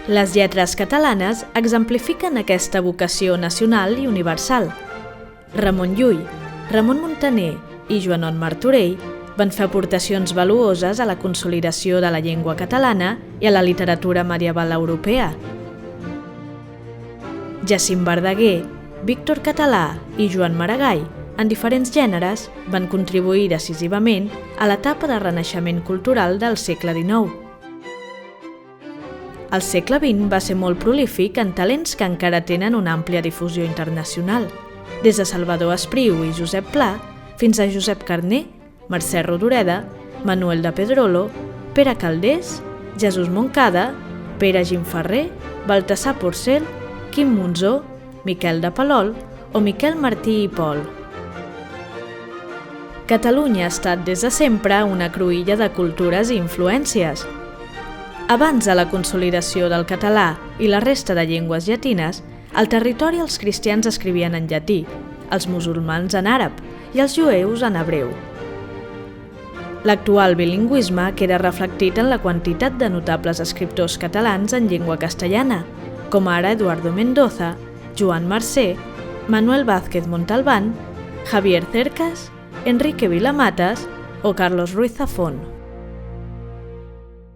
Les lletres catalanes exemplifiquen aquesta vocació nacional i universal. Ramon Llull, Ramon Muntaner i Joanot Martorell van fer aportacions valuoses a la consolidació de la llengua catalana i a la literatura medieval europea. Jacint Verdaguer, Víctor Català i Joan Maragall, en diferents gèneres, van contribuir decisivament a l'etapa de renaixement cultural del segle XIX. El segle XX va ser molt prolífic en talents que encara tenen una àmplia difusió internacional, des de Salvador Espriu i Josep Pla fins a Josep Carner, Mercè Rodoreda, Manuel de Pedrolo, Pere Calders, Jesús Moncada, Pere Gimferrer, Baltasar Porcel, Quim Monzó, Miquel de Palol o Miquel Martí i Pol. Catalunya ha estat des de sempre una cruïlla de cultures i influències. Abans de la consolidació del català i la resta de llengües llatines, al territori els cristians escrivien en llatí, els musulmans en àrab i els jueus en hebreu. L'actual bilingüisme queda reflectit en la quantitat de notables escriptors catalans en llengua castellana, com ara Eduardo Mendoza, Joan Mercè, Manuel Vázquez Montalbán, Javier Cercas, Enrique Vilamatas o Carlos Ruiz Zafón.